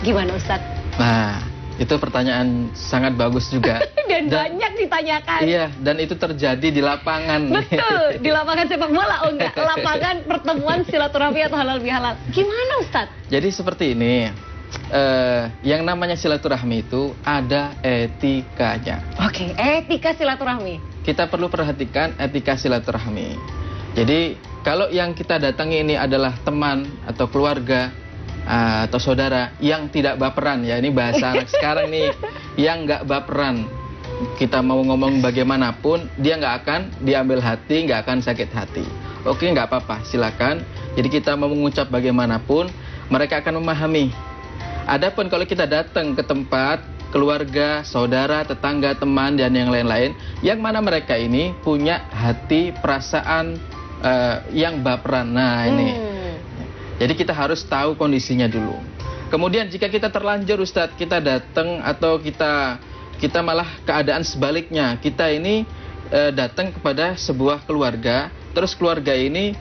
S2: Gimana Ustadz?
S3: Nah, itu pertanyaan sangat bagus juga.
S2: dan banyak ditanyakan.
S3: Iya, dan itu terjadi di lapangan.
S2: Betul, di lapangan sepak bola, oh enggak, lapangan pertemuan silaturahmi atau halal bihalal. Gimana Ustadz?
S3: Jadi seperti ini, yang namanya silaturahmi itu ada etikanya.
S2: Oke, etika silaturahmi.
S3: Kita perlu perhatikan etika silaturahmi. Jadi kalau yang kita datangi ini adalah teman atau keluarga atau saudara yang tidak baperan, ya ini bahasa anak sekarang nih, yang nggak baperan, kita mau ngomong bagaimanapun dia nggak akan diambil hati, nggak akan sakit hati. Oke, nggak apa-apa, silakan. Jadi kita mau mengucap bagaimanapun mereka akan memahami. Adapun kalau kita datang ke tempat keluarga, saudara, tetangga, teman dan yang lain-lain, yang mana mereka ini punya hati perasaan yang baperan. Nah ini. Jadi kita harus tahu kondisinya dulu. Kemudian jika kita terlanjur Ustadz, kita datang atau kita malah keadaan sebaliknya. Kita ini datang kepada sebuah keluarga, terus keluarga ini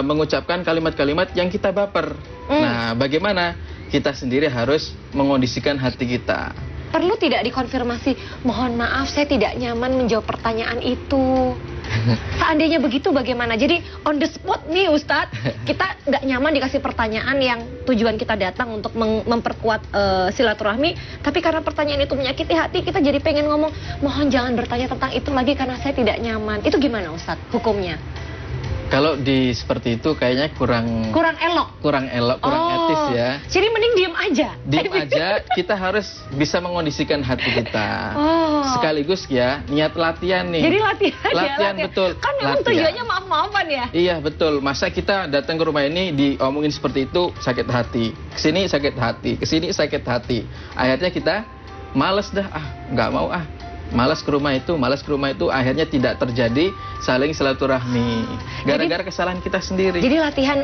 S3: mengucapkan kalimat-kalimat yang kita baper. Nah, bagaimana? Kita sendiri harus mengondisikan hati kita.
S2: Perlu tidak dikonfirmasi, mohon maaf saya tidak nyaman menjawab pertanyaan itu. Seandainya begitu bagaimana? Jadi on the spot nih Ustadz, kita nggak nyaman dikasih pertanyaan yang tujuan kita datang untuk memperkuat silaturahmi, tapi karena pertanyaan itu menyakiti hati, kita jadi pengen ngomong, mohon jangan bertanya tentang itu lagi karena saya tidak nyaman. Itu gimana Ustadz hukumnya?
S3: Kalau di seperti itu kayaknya kurang
S2: elok, kurang
S3: etis ya.
S2: Jadi mending diem aja.
S3: Diem aja, kita harus bisa mengondisikan hati kita. Sekaligus ya, niat latihan nih.
S2: Jadi latihan.
S3: Betul.
S2: Kan memang tujuannya maaf-maafan ya.
S3: Iya betul. Masa kita datang ke rumah ini diomongin seperti itu, sakit hati. Kesini sakit hati, kesini sakit hati. Akhirnya kita males dah, nggak mau malas ke rumah itu, akhirnya tidak terjadi saling silaturahmi gara-gara kesalahan kita sendiri.
S2: Jadi latihan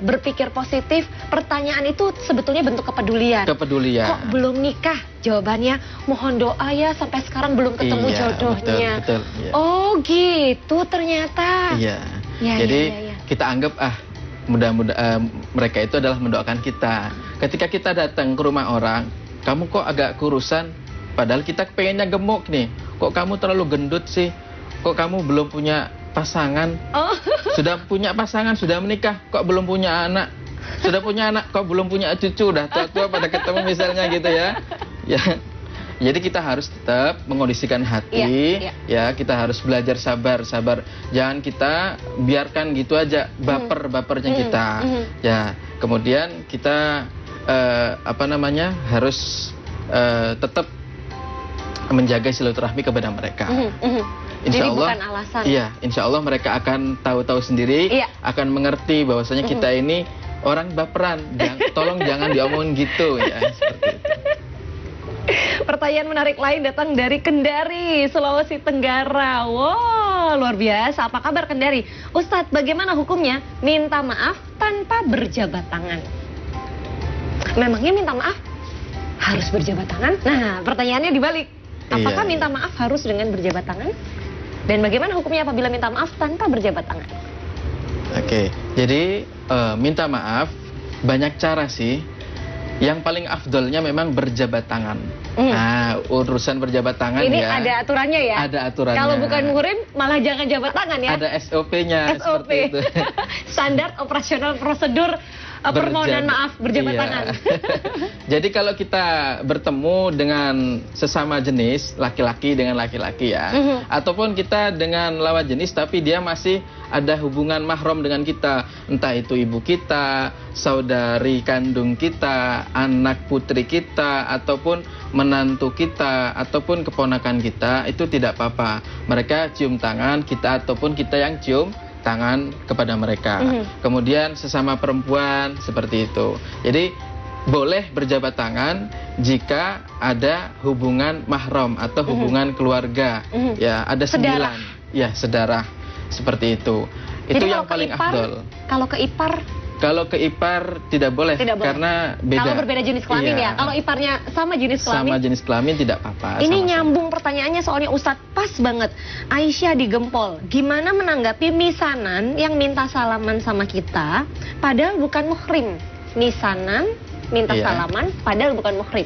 S2: berpikir positif, pertanyaan itu sebetulnya bentuk kepedulian. Kok belum nikah? Jawabannya mohon doa ya, sampai sekarang belum ketemu jodohnya.
S3: Betul, iya.
S2: Oh gitu ternyata.
S3: Iya. Jadi kita anggap mudah-mudahan mereka itu adalah mendoakan kita. Ketika kita datang ke rumah orang, kamu kok agak kurusan? Padahal kita pengennya gemuk nih. Kok kamu terlalu gendut sih? Kok kamu belum punya pasangan? Sudah punya pasangan, sudah menikah, kok belum punya anak? Sudah punya anak, kok belum punya cucu? Udah tua-tua pada ketemu misalnya gitu ya. Jadi kita harus tetap mengondisikan hati. Ya, kita harus belajar sabar. Jangan kita biarkan gitu aja bapernya kita. Ya, kemudian kita harus tetap menjaga silaturahmi kepada mereka. Insya
S2: Jadi
S3: Allah,
S2: bukan alasan.
S3: Iya, insya Allah mereka akan tahu sendiri, akan mengerti bahwasanya kita ini orang baperan. Tolong jangan diomongin gitu ya. Seperti itu.
S2: Pertanyaan menarik lain datang dari Kendari, Sulawesi Tenggara. Wow, luar biasa. Apa kabar Kendari? Ustadz, bagaimana hukumnya minta maaf tanpa berjabat tangan? Memangnya minta maaf harus berjabat tangan? Nah, pertanyaannya dibalik. Apakah minta maaf harus dengan berjabat tangan? Dan bagaimana hukumnya apabila minta maaf tanpa berjabat tangan?
S3: Oke, jadi minta maaf banyak cara sih. Yang paling afdolnya memang berjabat tangan. Nah, urusan berjabat tangan
S2: ini
S3: ya.
S2: Ada aturannya ya?
S3: Ada aturannya.
S2: Kalau bukan muhrim malah jangan jabat tangan ya?
S3: Ada SOP-nya seperti itu.
S2: Standar operasional prosedur permohonan maaf berjabat tangan.
S3: Jadi kalau kita bertemu dengan sesama jenis, laki-laki dengan laki-laki ya, ataupun kita dengan lawan jenis tapi dia masih ada hubungan mahram dengan kita, entah itu ibu kita, saudari kandung kita, anak putri kita, ataupun menantu kita, ataupun keponakan kita, itu tidak apa-apa. Mereka cium tangan kita ataupun kita yang cium tangan kepada mereka. Kemudian sesama perempuan seperti itu. Jadi boleh berjabat tangan jika ada hubungan mahram atau hubungan keluarga. Ya, ada 9. Ya, sedarah. Seperti itu. Itu
S2: jadi
S3: yang paling afdol.
S2: Kalau ke ipar
S3: Kalau ke ipar tidak boleh,
S2: Tidak boleh.
S3: karena beda.
S2: Kalau berbeda jenis kelamin
S3: Iya.
S2: ya. Kalau iparnya sama jenis kelamin.
S3: Sama jenis kelamin tidak apa-apa.
S2: Ini
S3: sama-sama.
S2: nyambung pertanyaannya soalnya Ustadz, pas banget. Aisyah di Gempol, gimana menanggapi misanan yang minta salaman sama kita padahal bukan muhrim? Misanan minta
S3: Iya.
S2: salaman padahal bukan muhrim.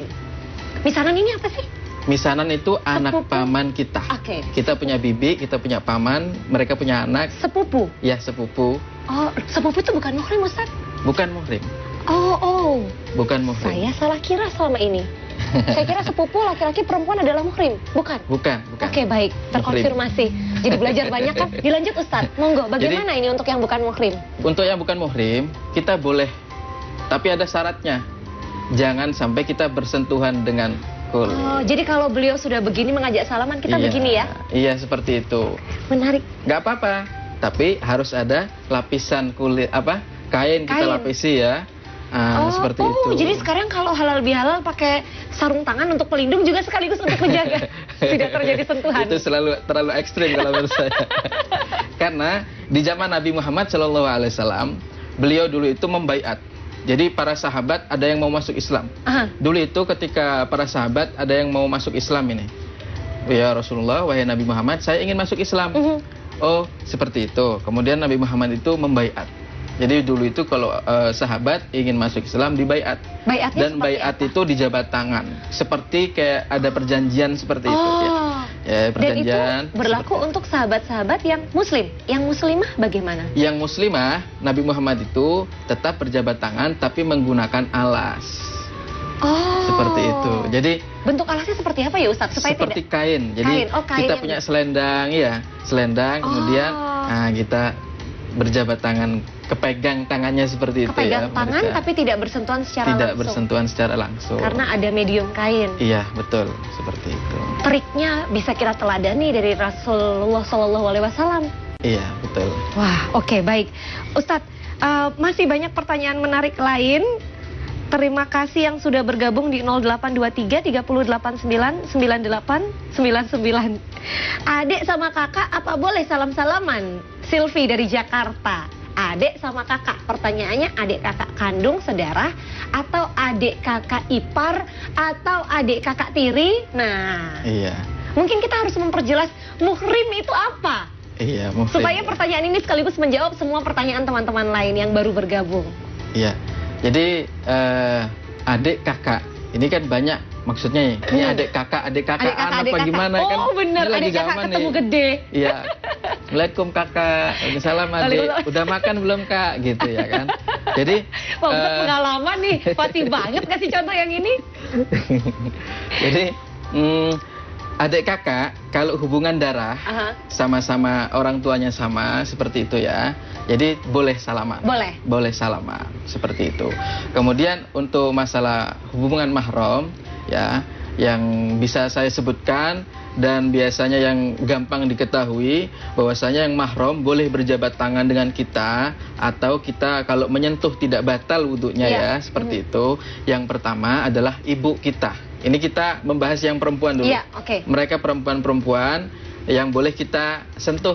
S2: Misanan ini apa sih?
S3: Misanan itu anak
S2: Sepupu.
S3: paman kita.
S2: Oke.
S3: Kita punya bibi, kita punya paman, mereka punya anak,
S2: Sepupu.
S3: ya sepupu,
S2: Oh, sepupu itu bukan muhrim Ustadz?
S3: bukan muhrim.
S2: Oh,
S3: Bukan muhrim.
S2: saya salah kira selama ini. Saya kira sepupu laki-laki perempuan adalah muhrim, bukan?
S3: Bukan.
S2: Oke, baik, terkonfirmasi. Jadi belajar banyak kan? Dilanjut Ustadz, monggo. Bagaimana ini untuk yang bukan muhrim?
S3: Untuk yang bukan muhrim, kita boleh, tapi ada syaratnya. Jangan sampai kita bersentuhan dengan kul.
S2: Oh, jadi kalau beliau sudah begini mengajak salaman, kita
S3: Iya,
S2: begini ya?
S3: Iya, seperti itu.
S2: Menarik.
S3: Nggak apa-apa, tapi harus ada lapisan kulit kain kita
S2: Kain.
S3: lapisi ya. Seperti itu.
S2: Jadi sekarang kalau halal bihalal pakai sarung tangan untuk pelindung juga sekaligus untuk menjaga tidak terjadi sentuhan.
S3: Itu terlalu ekstrim kalau menurut saya. Karena di zaman Nabi Muhammad SAW, beliau dulu itu membaiat. Jadi para sahabat ada yang mau masuk Islam.
S2: Aha.
S3: Dulu itu ketika para sahabat ada yang mau masuk Islam ini. Ya Rasulullah, wahai Nabi Muhammad, saya ingin masuk Islam. Oh, seperti itu. Kemudian Nabi Muhammad itu membaiat. Jadi dulu itu kalau sahabat ingin masuk Islam dibaiat.
S2: Baiatnya
S3: Dan
S2: seperti
S3: baiat
S2: apa?
S3: itu dijabat tangan. Seperti kayak ada perjanjian seperti itu ya.
S2: Oh.
S3: Ya,
S2: Dan
S3: perjanjian.
S2: itu berlaku untuk sahabat-sahabat yang muslim. Yang muslimah bagaimana?
S3: Yang muslimah, Nabi Muhammad itu tetap berjabat tangan tapi menggunakan alas.
S2: Oh.
S3: Seperti itu. Jadi
S2: Bentuk alasnya seperti apa ya Ustadz? Supaya
S3: seperti
S2: tidak...
S3: kain. Jadi
S2: Kain. Oh, kain
S3: kita
S2: yang-
S3: punya selendang, ya, selendang. Kemudian kita berjabat tangan, kepegang tangannya seperti itu ya.
S2: Kepegang tangan
S3: pemirsa.
S2: tapi tidak bersentuhan secara
S3: Tidak
S2: langsung.
S3: bersentuhan secara langsung.
S2: Karena ada medium kain.
S3: Iya, betul, seperti itu.
S2: Triknya bisa kita teladani dari Rasulullah SAW.
S3: Iya, betul.
S2: Wah, oke, baik. Ustadz, masih banyak pertanyaan menarik lain. Terima kasih yang sudah bergabung di 0823 389 98 99. Adik sama kakak apa boleh salam-salaman? Silvi dari Jakarta. Adik sama kakak, pertanyaannya adik kakak kandung sedarah atau adik kakak ipar atau adik kakak tiri? Nah,
S3: Iya.
S2: mungkin kita harus memperjelas muhrim itu apa?
S3: Iya, mungkin.
S2: Supaya pertanyaan ini sekaligus menjawab semua pertanyaan teman-teman lain yang baru bergabung.
S3: Iya. Jadi adik kakak ini kan banyak maksudnya ya. Ini adik kakak
S2: Adik kakak,
S3: apa
S2: adik kakak.
S3: gimana kan?
S2: Oh benar,
S3: Ini lagi
S2: adik kakak
S3: zaman
S2: ketemu
S3: nih.
S2: gede.
S3: Iya. Assalamualaikum kakak. Waalaikumsalam adik.
S2: Waalaikumsalam.
S3: Udah makan belum kak? Gitu ya kan. Jadi
S2: Wah, Ustadz pengalaman nih, pasti banget kasih contoh yang ini.
S3: jadi adik kakak kalau hubungan darah
S2: Aha.
S3: sama-sama orang tuanya sama seperti itu ya. Jadi boleh salaman.
S2: Boleh.
S3: Boleh salaman seperti itu. Kemudian untuk masalah hubungan mahram ya, yang bisa saya sebutkan dan biasanya yang gampang diketahui bahwasanya yang mahram boleh berjabat tangan dengan kita atau kita kalau menyentuh tidak batal wudhunya
S2: Iya.
S3: ya, seperti itu. Yang pertama adalah ibu kita. Ini kita membahas yang perempuan dulu.
S2: Iya, oke.
S3: Mereka perempuan-perempuan yang boleh kita sentuh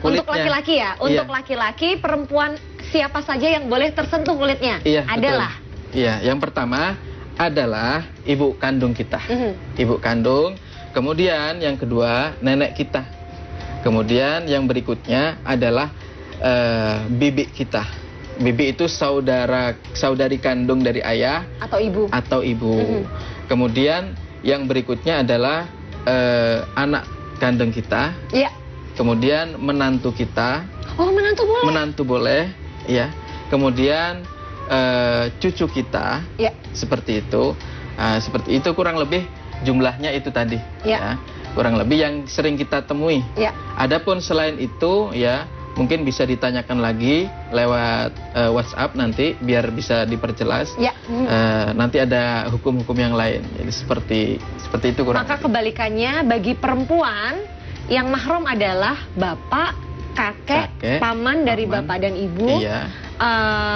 S3: kulitnya.
S2: Untuk laki-laki ya, untuk
S3: Iya.
S2: laki-laki, perempuan siapa saja yang boleh tersentuh kulitnya?
S3: Iya,
S2: Adalah.
S3: betul. Iya, yang pertama adalah ibu kandung kita.
S2: Mhm.
S3: Ibu kandung. Kemudian yang kedua nenek kita. Kemudian yang berikutnya adalah bibi kita. Bibi itu saudari kandung dari ayah
S2: Atau ibu.
S3: atau ibu.
S2: Mhm.
S3: Kemudian yang berikutnya adalah anak kandung kita.
S2: Iya.
S3: Kemudian menantu kita.
S2: Oh, menantu boleh.
S3: Menantu boleh, ya. Kemudian cucu kita,
S2: Iya.
S3: seperti itu. Seperti itu kurang lebih jumlahnya itu tadi.
S2: Ya.
S3: Kurang lebih yang sering kita temui.
S2: Iya.
S3: Adapun selain itu, ya mungkin bisa ditanyakan lagi lewat WhatsApp nanti biar bisa diperjelas.
S2: Ya.
S3: Nanti ada hukum-hukum yang lain. Jadi seperti itu kurang.
S2: Maka kebalikannya bagi perempuan yang mahram adalah bapak, kakek, paman dari
S3: paman.
S2: bapak dan ibu,
S3: Iya.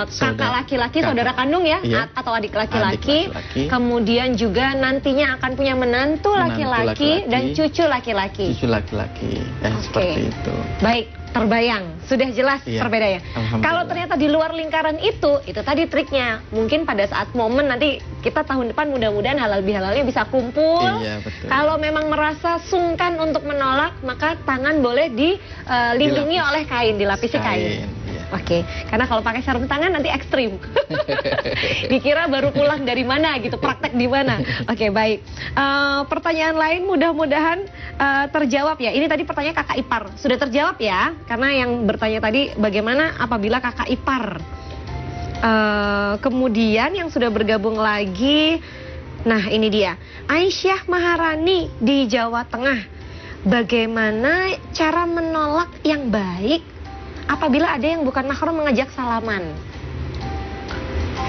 S2: kakak laki-laki,
S3: Kakak.
S2: saudara kandung ya,
S3: Iya.
S2: atau adik laki-laki.
S3: Adik laki-laki.
S2: Kemudian juga nantinya akan punya menantu
S3: Menantu
S2: laki-laki
S3: laki-laki.
S2: dan cucu laki-laki.
S3: Cucu laki-laki,
S2: Oke.
S3: seperti itu.
S2: Baik, terbayang, sudah jelas
S3: Iya.
S2: perbedaannya.
S3: Alhamdulillah.
S2: Kalau ternyata di luar lingkaran itu tadi triknya. Mungkin pada saat momen nanti kita tahun depan mudah-mudahan halal bihalalnya bisa kumpul.
S3: Iya, betul.
S2: Kalau memang merasa sungkan untuk menolak, maka tangan boleh dilindungi oleh kain, dilapisi kain.
S3: Iya.
S2: Oke, karena kalau pakai sarung tangan nanti ekstrim. Dikira baru pulang dari mana gitu, praktek di mana. Oke, baik. Pertanyaan lain mudah-mudahan terjawab ya. Ini tadi pertanyaan kakak ipar, sudah terjawab ya? Karena yang bertanya tadi bagaimana apabila kakak ipar. Kemudian yang sudah bergabung lagi, nah ini dia, Aisyah Maharani di Jawa Tengah. Bagaimana cara menolak yang baik apabila ada yang bukan mahram mengajak salaman?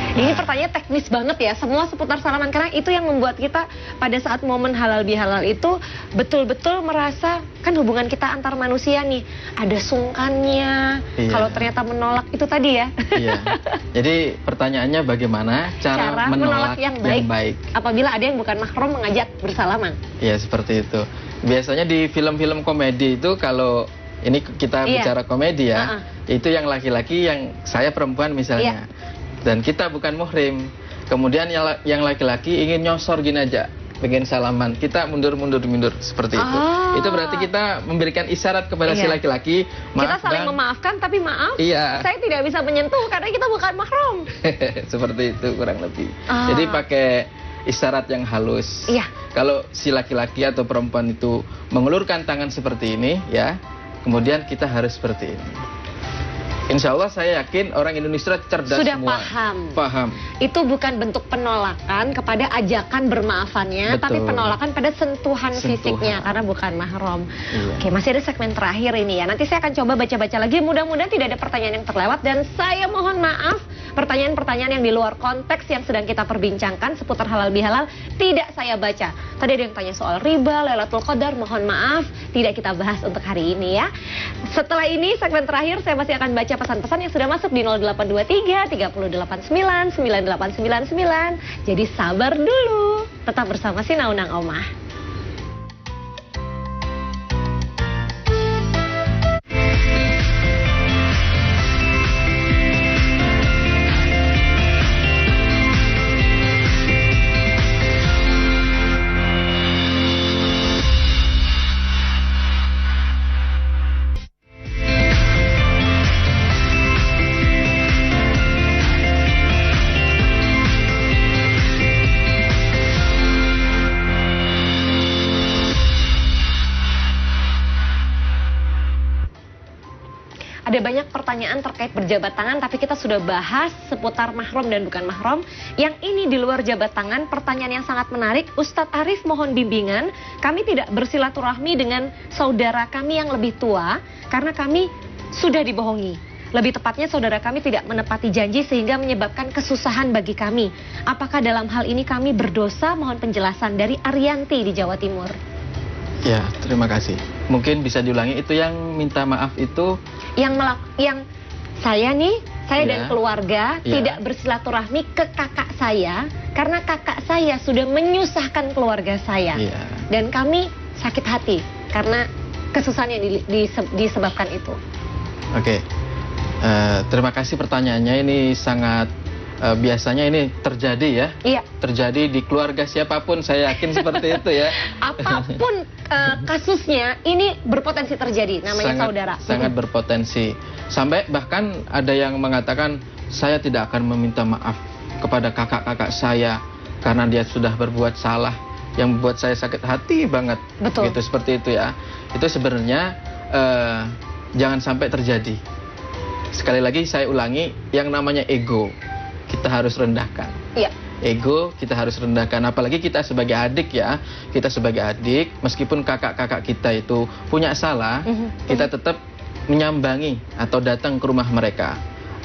S2: Ini pertanyaan teknis banget ya, semua seputar salaman, karena itu yang membuat kita pada saat momen halal bihalal itu betul-betul merasa kan hubungan kita antar manusia nih ada sungkannya.
S3: Iya.
S2: Kalau ternyata menolak itu tadi ya.
S3: Iya. Jadi pertanyaannya bagaimana cara menolak yang baik?
S2: Apabila ada yang bukan mahram mengajak bersalaman.
S3: Ya, seperti itu. Biasanya di film-film komedi itu kalau ini kita
S2: Iya.
S3: bicara komedi ya, itu yang laki-laki, yang saya perempuan misalnya. Dan kita bukan muhrim. Kemudian yang laki-laki ingin nyosor gini aja, pengen salaman. Kita mundur seperti itu. Itu berarti kita memberikan isyarat kepada si laki-laki,
S2: Kita
S3: maaf
S2: saling
S3: Bang.
S2: memaafkan, tapi maaf,
S3: Iya.
S2: saya tidak bisa menyentuh karena kita bukan mahram.
S3: Seperti itu kurang lebih. Jadi pakai isyarat yang halus.
S2: Iya.
S3: Kalau si laki-laki atau perempuan itu mengulurkan tangan seperti ini, ya, kemudian kita harus seperti ini. Insya Allah saya yakin orang Indonesia cerdas
S2: Sudah
S3: semua. Paham.
S2: Itu bukan bentuk penolakan kepada ajakan bermaafannya,
S3: Betul.
S2: tapi penolakan pada sentuhan fisiknya karena bukan mahram.
S3: Iya.
S2: Oke, masih ada segmen terakhir ini ya. Nanti saya akan coba baca-baca lagi. Mudah-mudahan tidak ada pertanyaan yang terlewat, dan saya mohon maaf pertanyaan-pertanyaan yang di luar konteks yang sedang kita perbincangkan seputar halal bihalal tidak saya baca. Tadi ada yang tanya soal riba, Lailatul Qadar, mohon maaf tidak kita bahas untuk hari ini ya. Setelah ini segmen terakhir saya masih akan baca pesan-pesan yang sudah masuk di 0823 3089 9899. Jadi sabar dulu. Tetap bersama si Naunang Omah. Ada banyak pertanyaan terkait berjabat tangan, tapi kita sudah bahas seputar mahram dan bukan mahram. Yang ini di luar jabat tangan, pertanyaan yang sangat menarik. Ustadz Arif mohon bimbingan, kami tidak bersilaturahmi dengan saudara kami yang lebih tua, karena kami sudah dibohongi. Lebih tepatnya saudara kami tidak menepati janji sehingga menyebabkan kesusahan bagi kami. Apakah dalam hal ini kami berdosa? Mohon penjelasan dari Arianti di Jawa Timur.
S3: Ya, terima kasih. Mungkin bisa diulangi, itu yang minta maaf itu
S2: yang saya dan keluarga
S3: Iya.
S2: tidak bersilaturahmi ke kakak saya karena kakak saya sudah menyusahkan keluarga saya.
S3: Iya.
S2: Dan kami sakit hati karena kesusahan yang disebabkan itu.
S3: Oke. Terima kasih pertanyaannya, ini sangat biasanya ini terjadi ya.
S2: Iya.
S3: Terjadi di keluarga siapapun, saya yakin seperti itu ya.
S2: Apapun kasusnya, ini berpotensi terjadi, namanya saudara.
S3: Sangat berpotensi. Sampai bahkan ada yang mengatakan, saya tidak akan meminta maaf kepada kakak-kakak saya karena dia sudah berbuat salah yang membuat saya sakit hati banget.
S2: Betul.
S3: Gitu, seperti itu ya. Itu sebenarnya jangan sampai terjadi. Sekali lagi saya ulangi, yang namanya ego kita harus rendahkan.
S2: Iya.
S3: Ego kita harus rendahkan, apalagi kita sebagai adik ya. Kita sebagai adik, meskipun kakak-kakak kita itu punya salah, kita tetap menyambangi atau datang ke rumah mereka.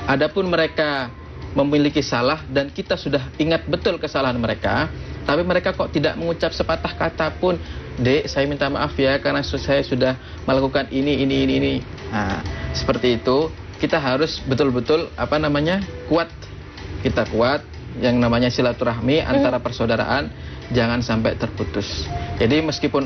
S3: Adapun mereka memiliki salah dan kita sudah ingat betul kesalahan mereka, tapi mereka kok tidak mengucap sepatah kata pun, "Dek, saya minta maaf ya karena saya sudah melakukan ini." Nah, seperti itu kita harus betul-betul kuat. Kita kuat, yang namanya silaturahmi antara persaudaraan jangan sampai terputus. Jadi meskipun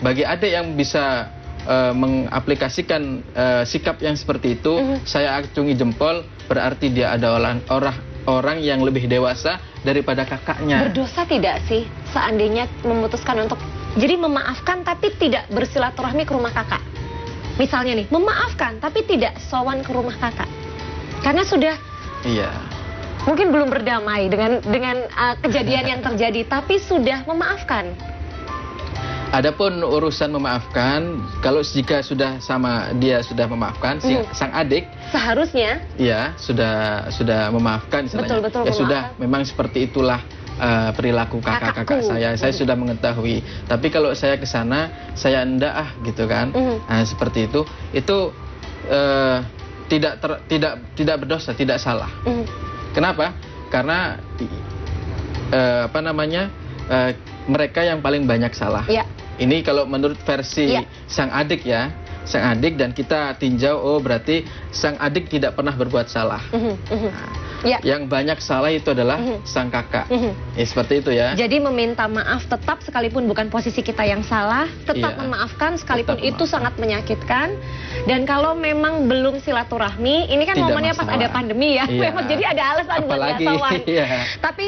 S3: bagi adik yang bisa mengaplikasikan sikap yang seperti itu, saya acungi jempol, berarti dia ada orang yang lebih dewasa daripada kakaknya.
S2: Berdosa tidak sih seandainya memutuskan untuk jadi memaafkan tapi tidak bersilaturahmi ke rumah kakak? Misalnya nih, memaafkan tapi tidak sowan ke rumah kakak. Karena sudah mungkin belum berdamai dengan kejadian yang terjadi, tapi sudah memaafkan.
S3: Adapun urusan memaafkan, kalau jika sudah sama dia sudah memaafkan sang adik,
S2: seharusnya
S3: sudah memaafkan istilahnya.
S2: Betul,
S3: ya sudah, memang seperti itulah perilaku kakak-kakak saya sudah mengetahui. Tapi kalau saya ke sana, saya enggak gitu kan. Nah, seperti itu tidak berdosa, tidak salah. Kenapa? Karena mereka yang paling banyak salah. Ini kalau menurut versi sang adik dan kita tinjau, oh berarti sang adik tidak pernah berbuat salah. Yang banyak salah itu adalah sang kakak. Seperti itu ya.
S2: Jadi meminta maaf tetap sekalipun bukan posisi kita yang salah, tetap memaafkan sekalipun itu sangat menyakitkan. Dan kalau memang belum silaturahmi, ini kan momennya pas ada pandemi ya. Memang jadi ada alasan buat nggak sowan. Tapi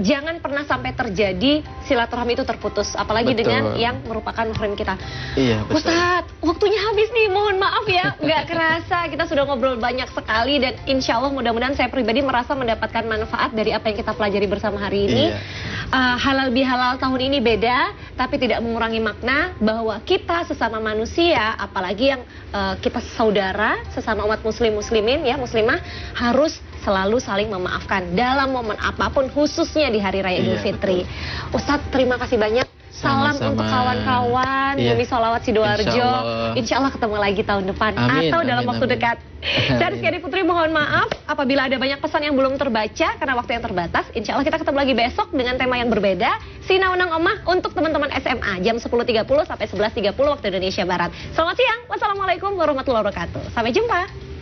S2: jangan pernah sampai terjadi silaturahmi itu terputus, apalagi dengan yang merupakan mahram kita. Ustadz, waktunya habis nih, mohon maaf ya. Nggak kerasa kita sudah ngobrol banyak sekali, dan insya Allah mudah-mudahan saya pribadi merasa mendapatkan manfaat dari apa yang kita pelajari bersama hari ini. Halal bihalal tahun ini beda, tapi tidak mengurangi makna bahwa kita sesama manusia, apalagi yang kita saudara, sesama umat muslimin ya, muslimah, harus selalu saling memaafkan dalam momen apapun, khususnya di Hari Raya Idul Fitri. Ustadz, terima kasih banyak. Salam untuk kawan-kawan Bumi Sholawat Sidoarjo. Insya Allah ketemu lagi tahun depan atau dalam waktu dekat. Saya Rizkyadi Putri mohon maaf apabila ada banyak pesan yang belum terbaca karena waktu yang terbatas. Insya Allah kita ketemu lagi besok dengan tema yang berbeda. Sinaunang Omah untuk teman-teman SMA jam 10.30 sampai 11.30 waktu Indonesia Barat. Selamat siang. Wassalamualaikum warahmatullahi wabarakatuh. Sampai jumpa.